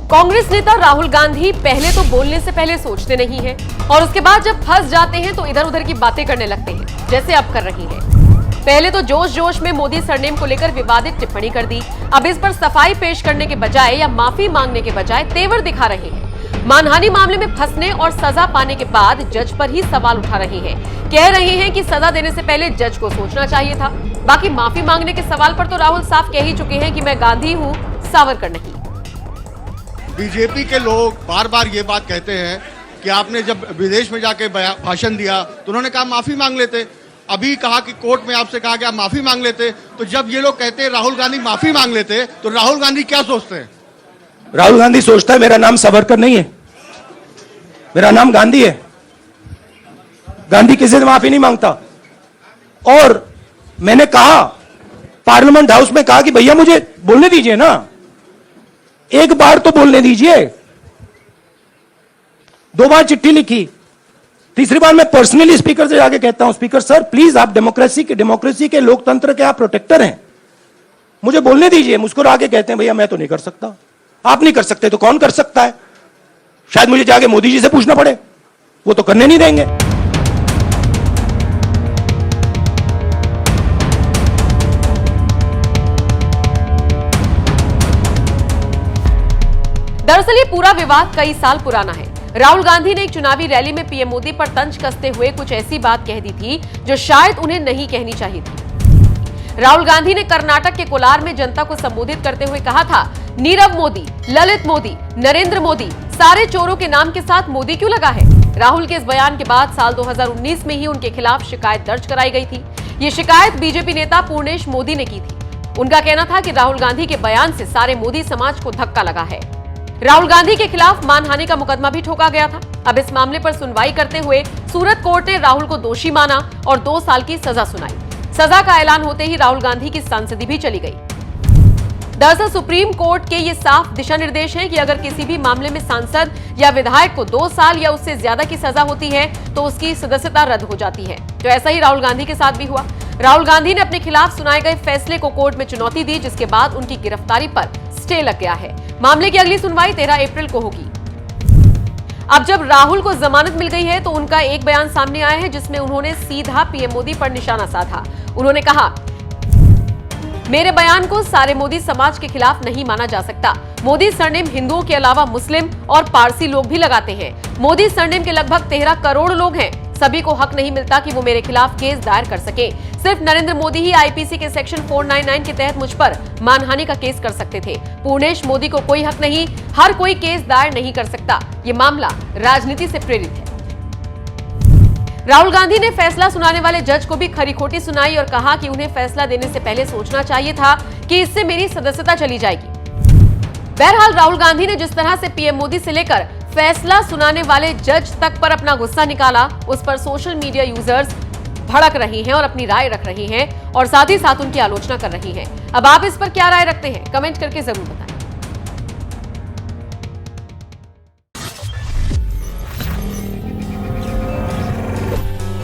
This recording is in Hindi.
कांग्रेस नेता राहुल गांधी पहले तो बोलने से पहले सोचते नहीं हैं और उसके बाद जब फंस जाते हैं तो इधर उधर की बातें करने लगते हैं, जैसे अब कर रही हैं। पहले तो जोश जोश में मोदी सरनेम को लेकर विवादित टिप्पणी कर दी। अब इस पर सफाई पेश करने के बजाय या माफी मांगने के बजाय तेवर दिखा रहे हैं। मानहानि मामले में फंसने और सजा पाने के बाद जज पर ही सवाल उठा रहे हैं। कह रहे हैं कि सजा देने से पहले जज को सोचना चाहिए था। बाकी माफी मांगने के सवाल पर तो राहुल साफ कह ही चुके हैं कि मैं गांधी हूं, सावरकर नहीं। बीजेपी के लोग बार बार ये बात कहते हैं कि आपने जब विदेश में जाके भाषण दिया तो उन्होंने कहा माफी मांग लेते। अभी कहा कि कोर्ट में आपसे कहा गया माफी मांग लेते। तो जब ये लोग कहते हैं राहुल गांधी माफी मांग लेते, तो राहुल गांधी क्या सोचते हैं? राहुल गांधी सोचता है मेरा नाम सावरकर नहीं है, मेरा नाम गांधी है। गांधी किसी से माफी नहीं मांगता। और मैंने कहा पार्लियामेंट हाउस में कहा कि भैया मुझे बोलने दीजिए ना, एक बार तो बोलने दीजिए। 2 बार चिट्ठी लिखी, तीसरी बार मैं पर्सनली स्पीकर से जाके कहता हूं, स्पीकर सर प्लीज आप डेमोक्रेसी के लोकतंत्र के आप प्रोटेक्टर हैं, मुझे बोलने दीजिए। मुस्कुरा के कहते हैं भैया मैं तो नहीं कर सकता। आप नहीं कर सकते तो कौन कर सकता है? शायद मुझे जाके मोदी जी से पूछना पड़े, वो तो करने नहीं देंगे। दरअसल ये पूरा विवाद कई साल पुराना है। राहुल गांधी ने एक चुनावी रैली में पीएम मोदी पर तंज कसते हुए कुछ ऐसी बात कह दी थी जो शायद उन्हें नहीं कहनी चाहिए थी। राहुल गांधी ने कर्नाटक के कोलार में जनता को संबोधित करते हुए कहा था, नीरव मोदी, ललित मोदी, नरेंद्र मोदी, सारे चोरों के नाम के साथ मोदी क्यों लगा है? राहुल के इस बयान के बाद साल 2019 में ही उनके खिलाफ शिकायत दर्ज कराई गई थी। ये शिकायत बीजेपी नेता पूर्णेश मोदी ने की थी। उनका कहना था कि राहुल गांधी के बयान से सारे मोदी समाज को धक्का लगा है। राहुल गांधी के खिलाफ मानहानि का मुकदमा भी ठोका गया था। अब इस मामले पर सुनवाई करते हुए सूरत कोर्ट ने राहुल को दोषी माना और 2 साल की सजा सुनाई। सजा का ऐलान होते ही राहुल गांधी की सांसदी भी चली गई। दरअसल सुप्रीम कोर्ट के ये साफ दिशा निर्देश हैं कि अगर किसी भी मामले में सांसद या विधायक को 2 साल या उससे ज्यादा की सजा होती है तो उसकी सदस्यता रद्द हो जाती है। तो ऐसा ही राहुल गांधी के साथ भी हुआ। राहुल गांधी ने अपने खिलाफ सुनाए गए फैसले को कोर्ट में चुनौती दी, जिसके बाद उनकी गिरफ्तारी पर स्टे लग गया है। मामले की अगली सुनवाई 13 अप्रैल को होगी। अब जब राहुल को जमानत मिल गई है तो उनका एक बयान सामने आया है जिसमें उन्होंने सीधा पीएम मोदी पर निशाना साधा। उन्होंने कहा, मेरे बयान को सारे मोदी समाज के खिलाफ नहीं माना जा सकता। मोदी सरनेम हिंदुओं के अलावा मुस्लिम और पारसी लोग भी लगाते हैं। मोदी सरनेम के लगभग 13 करोड़ लोग हैं। सभी को हक नहीं मिलता कि वो मेरे खिलाफ केस दायर कर सके। सिर्फ नरेंद्र मोदी ही आईपीसी के सेक्शन 499 के तहत मुझ पर मानहानि का केस कर सकते थे। पूर्णेश मोदी को कोई हक नहीं, हर कोई केस दायर नहीं कर सकता। ये मामला राजनीति से प्रेरित है। राहुल गांधी ने फैसला सुनाने वाले जज को भी खरी खोटी सुनाई और कहा कि उन्हें फैसला देने से पहले सोचना चाहिए था कि इससे मेरी सदस्यता चली जाएगी। बहरहाल राहुल गांधी ने जिस तरह से पीएम मोदी से लेकर फैसला सुनाने वाले जज तक पर अपना गुस्सा निकाला, उस पर सोशल मीडिया यूजर्स भड़क रही हैं और अपनी राय रख रही हैं और साथ ही साथ उनकी आलोचना कर रही हैं। अब आप इस पर क्या राय रखते हैं? कमेंट करके जरूर बताएं।